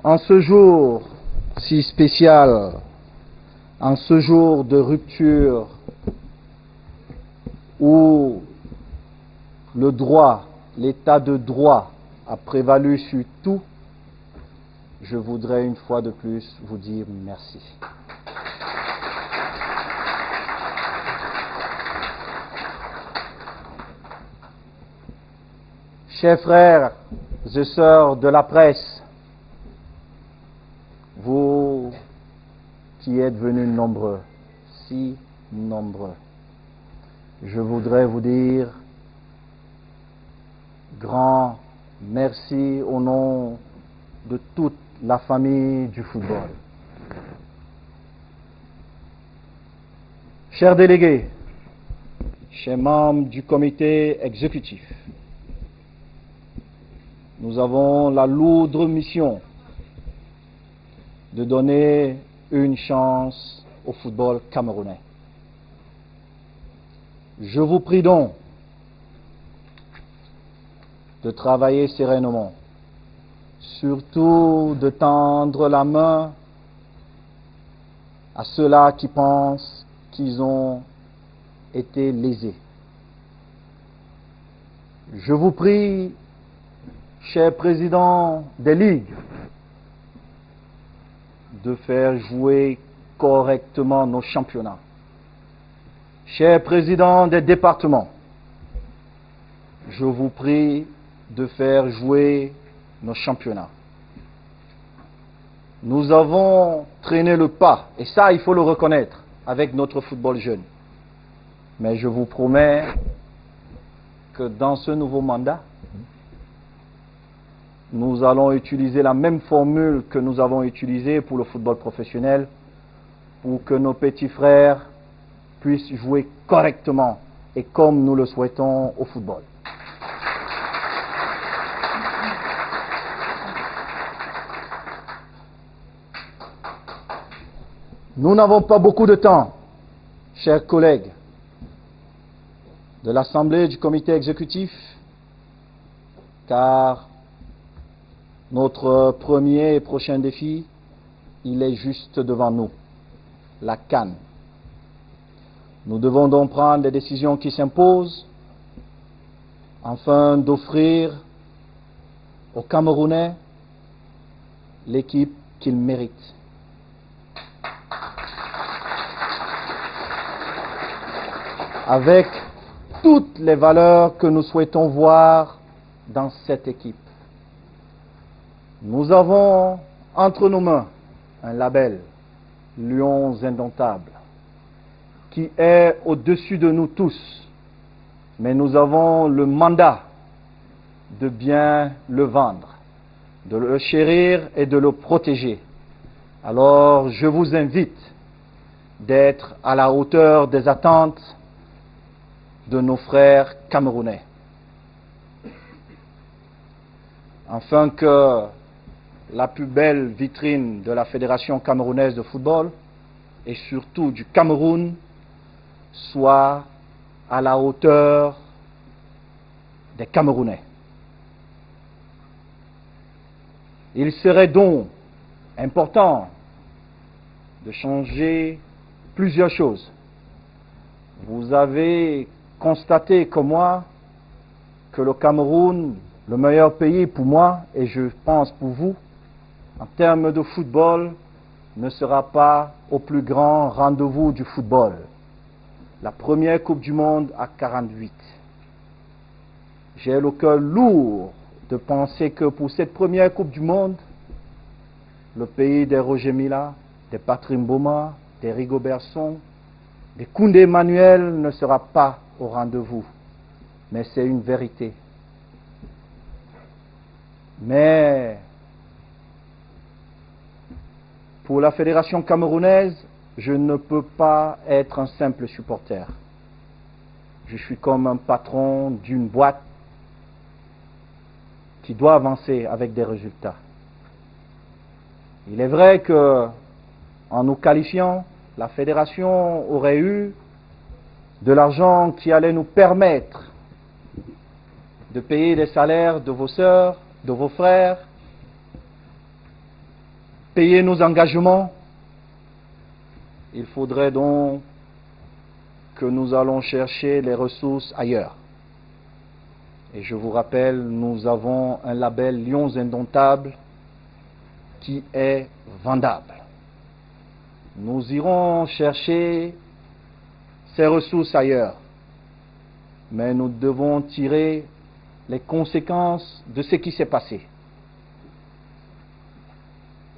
En ce jour si spécial, en ce jour de rupture où le droit, l'état de droit a prévalu sur tout, je voudrais une fois de plus vous dire merci. Chers frères et sœurs de la presse, vous qui êtes venus nombreux, si nombreux, je voudrais vous dire grand merci au nom de toute la famille du football. Chers délégués, chers membres du comité exécutif, nous avons la lourde mission de donner une chance au football camerounais. Je vous prie donc de travailler sereinement, surtout de tendre la main à ceux-là qui pensent qu'ils ont été lésés. Je vous prie, chers présidents des ligues, de faire jouer correctement nos championnats. Chers présidents des départements, je vous prie de faire jouer nos championnats. Nous avons traîné le pas, et ça, il faut le reconnaître, avec notre football jeune. Mais je vous promets que dans ce nouveau mandat, nous allons utiliser la même formule que nous avons utilisée pour le football professionnel pour que nos petits frères puissent jouer correctement et comme nous le souhaitons au football. Nous n'avons pas beaucoup de temps, chers collègues de l'Assemblée du comité exécutif, car notre premier et prochain défi, il est juste devant nous, la CAN. Nous devons donc prendre des décisions qui s'imposent afin d'offrir aux Camerounais l'équipe qu'ils méritent. Avec toutes les valeurs que nous souhaitons voir dans cette équipe. Nous avons entre nos mains un label, Lions Indomptables, qui est au-dessus de nous tous. Mais nous avons le mandat de bien le vendre, de le chérir et de le protéger. Alors, je vous invite d'être à la hauteur des attentes de nos frères camerounais, afin que la plus belle vitrine de la Fédération camerounaise de football et surtout du Cameroun soit à la hauteur des Camerounais. Il serait donc important de changer plusieurs choses. Vous avez constaté comme moi que le Cameroun, le meilleur pays pour moi, et je pense pour vous, en termes de football, ne sera pas au plus grand rendez-vous du football. La première Coupe du Monde à 48. J'ai le cœur lourd de penser que pour cette première Coupe du Monde, le pays des Roger Mila, des Patrick Mboma, des Rigobert Song, des Koundé Emmanuel ne sera pas au rendez-vous. Mais c'est une vérité. Mais pour la Fédération camerounaise, je ne peux pas être un simple supporter. Je suis comme un patron d'une boîte qui doit avancer avec des résultats. Il est vrai que, en nous qualifiant, la Fédération aurait eu de l'argent qui allait nous permettre de payer les salaires de vos sœurs, de vos frères, payer nos engagements, il faudrait donc que nous allons chercher les ressources ailleurs. Et je vous rappelle, nous avons un label Lions Indomptables qui est vendable. Nous irons chercher ces ressources ailleurs, mais nous devons tirer les conséquences de ce qui s'est passé.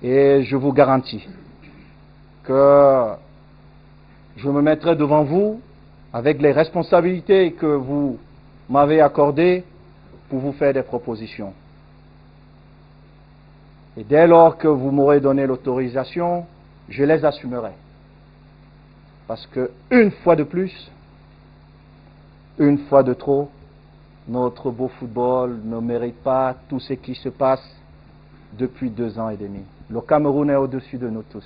Et je vous garantis que je me mettrai devant vous avec les responsabilités que vous m'avez accordées pour vous faire des propositions. Et dès lors que vous m'aurez donné l'autorisation, je les assumerai. Parce que une fois de plus, une fois de trop, notre beau football ne mérite pas tout ce qui se passe depuis 2 ans et demi. Le Cameroun est au-dessus de nous tous.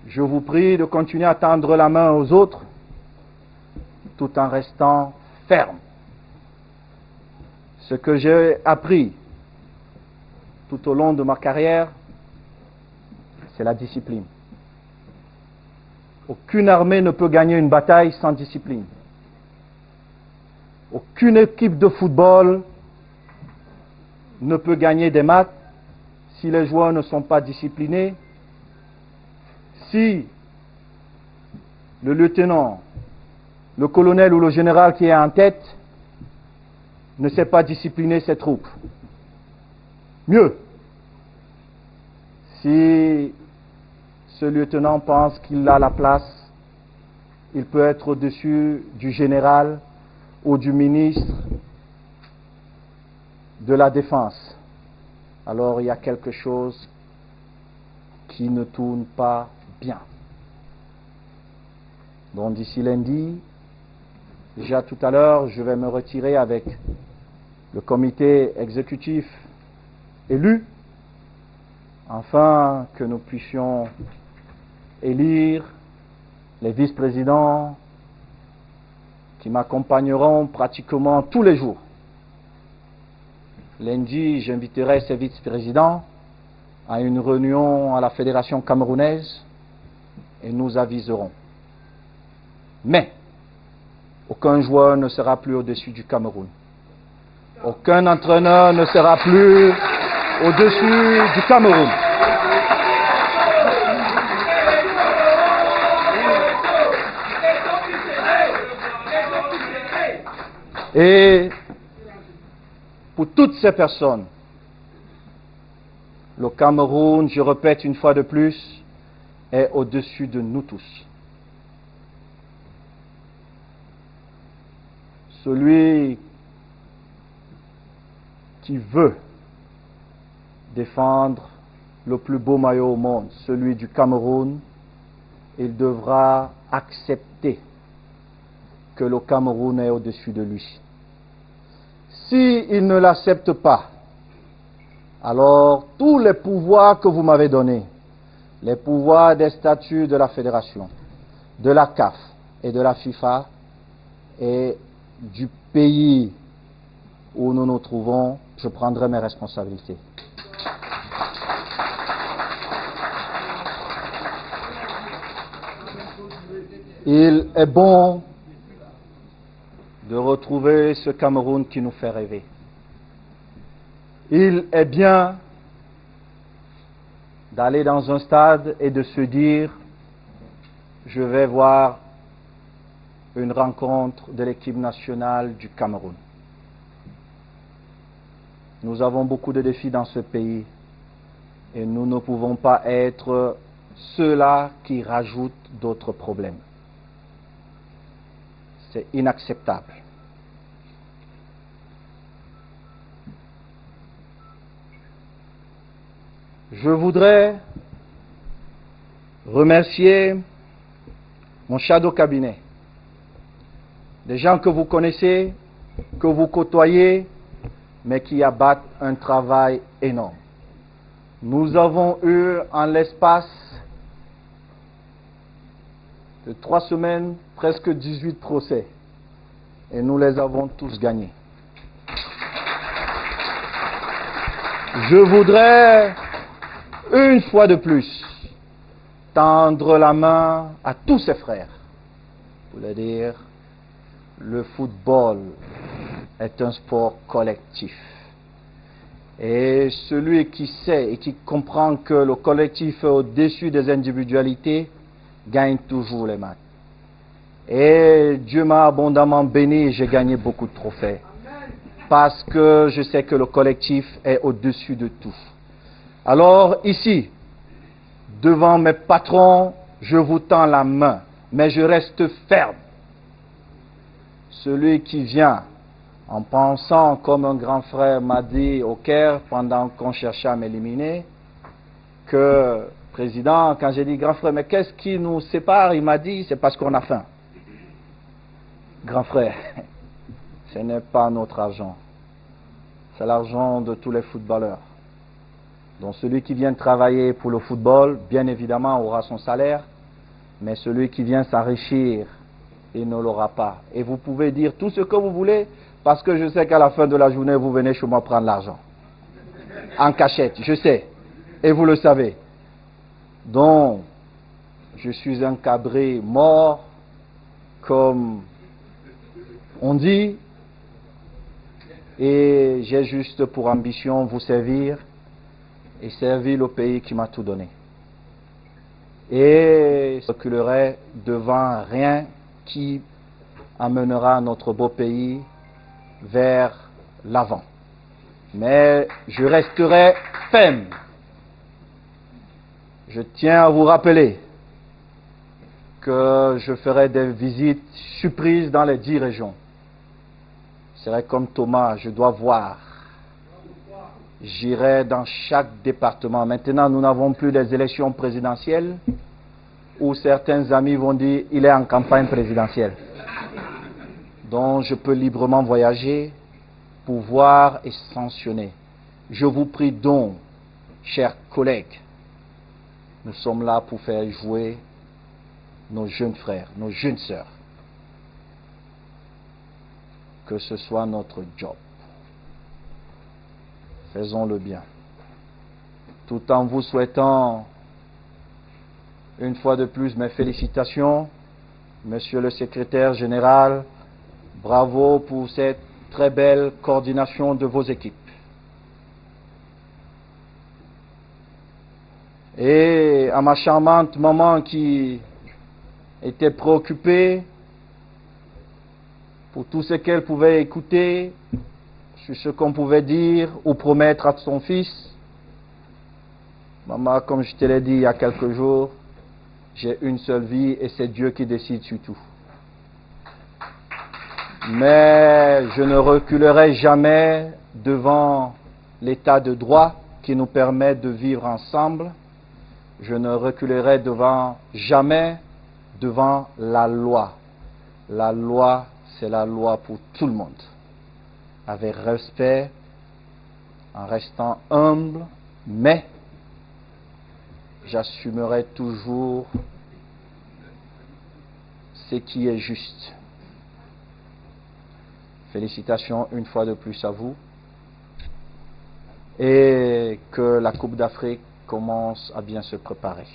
Je vous prie de continuer à tendre la main aux autres tout en restant ferme. Ce que j'ai appris tout au long de ma carrière, c'est la discipline. Aucune armée ne peut gagner une bataille sans discipline. Aucune équipe de football ne peut gagner des matchs si les joueurs ne sont pas disciplinés, si le lieutenant, le colonel ou le général qui est en tête ne sait pas discipliner ses troupes. Mieux, si ce lieutenant pense qu'il a la place, il peut être au-dessus du général ou du ministre de la Défense. Alors il y a quelque chose qui ne tourne pas bien. Donc d'ici lundi, déjà tout à l'heure, je vais me retirer avec le comité exécutif élu, afin que nous puissions élire les vice-présidents qui m'accompagneront pratiquement tous les jours. Lundi, j'inviterai ces vice-présidents à une réunion à la Fédération camerounaise et nous aviserons. Mais aucun joueur ne sera plus au-dessus du Cameroun. Aucun entraîneur ne sera plus au-dessus du Cameroun. Et pour toutes ces personnes, le Cameroun, je répète une fois de plus, est au-dessus de nous tous. Celui qui veut défendre le plus beau maillot au monde, celui du Cameroun, il devra accepter que le Cameroun est au-dessus de lui. S'il ne l'accepte pas, alors tous les pouvoirs que vous m'avez donnés, les pouvoirs des statuts de la Fédération, de la CAF et de la FIFA et du pays où nous nous trouvons, je prendrai mes responsabilités. Il est bon de retrouver ce Cameroun qui nous fait rêver. Il est bien d'aller dans un stade et de se dire « Je vais voir une rencontre de l'équipe nationale du Cameroun ». Nous avons beaucoup de défis dans ce pays et nous ne pouvons pas être ceux-là qui rajoutent d'autres problèmes. C'est inacceptable. Je voudrais remercier mon shadow cabinet, des gens que vous connaissez, que vous côtoyez, mais qui abattent un travail énorme. Nous avons eu en l'espace de 3 semaines presque 18 procès et nous les avons tous gagnés. Je voudrais une fois de plus, tendre la main à tous ses frères pour leur dire, le football est un sport collectif. Et celui qui sait et qui comprend que le collectif est au-dessus des individualités, gagne toujours les matchs. Et Dieu m'a abondamment béni et j'ai gagné beaucoup de trophées. Parce que je sais que le collectif est au-dessus de tout. Alors ici, devant mes patrons, je vous tends la main, mais je reste ferme. Celui qui vient en pensant, comme un grand frère m'a dit au Caire pendant qu'on cherchait à m'éliminer, que, président, quand j'ai dit grand frère, mais qu'est-ce qui nous sépare? Il m'a dit, c'est parce qu'on a faim. Grand frère, ce n'est pas notre argent, c'est l'argent de tous les footballeurs. Donc celui qui vient travailler pour le football, bien évidemment, aura son salaire, mais celui qui vient s'enrichir, il ne l'aura pas. Et vous pouvez dire tout ce que vous voulez, parce que je sais qu'à la fin de la journée, vous venez chez moi prendre l'argent. En cachette, je sais. Et vous le savez. Donc, je suis un cabré mort, comme on dit, et j'ai juste pour ambition vous servir et servir le pays qui m'a tout donné. Et je ne reculerai devant rien qui amènera notre beau pays vers l'avant. Mais je resterai ferme. Je tiens à vous rappeler que je ferai des visites surprises dans les 10 régions. Je serai comme Thomas, je dois voir. J'irai dans chaque département. Maintenant, nous n'avons plus des élections présidentielles où certains amis vont dire il est en campagne présidentielle. Donc, je peux librement voyager pour voir et sanctionner. Je vous prie donc, chers collègues, nous sommes là pour faire jouer nos jeunes frères, nos jeunes sœurs. Que ce soit notre job. Faisons-le bien. Tout en vous souhaitant, une fois de plus, mes félicitations, Monsieur le Secrétaire Général. Bravo pour cette très belle coordination de vos équipes. Et à ma charmante maman qui était préoccupée pour tout ce qu'elle pouvait écouter, sur ce qu'on pouvait dire ou promettre à son fils. Maman, comme je te l'ai dit il y a quelques jours, j'ai une seule vie et c'est Dieu qui décide sur tout. Mais je ne reculerai jamais devant l'état de droit qui nous permet de vivre ensemble. Je ne reculerai jamais devant la loi. La loi, c'est la loi pour tout le monde. Avec respect, en restant humble, mais j'assumerai toujours ce qui est juste. Félicitations une fois de plus à vous. Et que la Coupe d'Afrique commence à bien se préparer.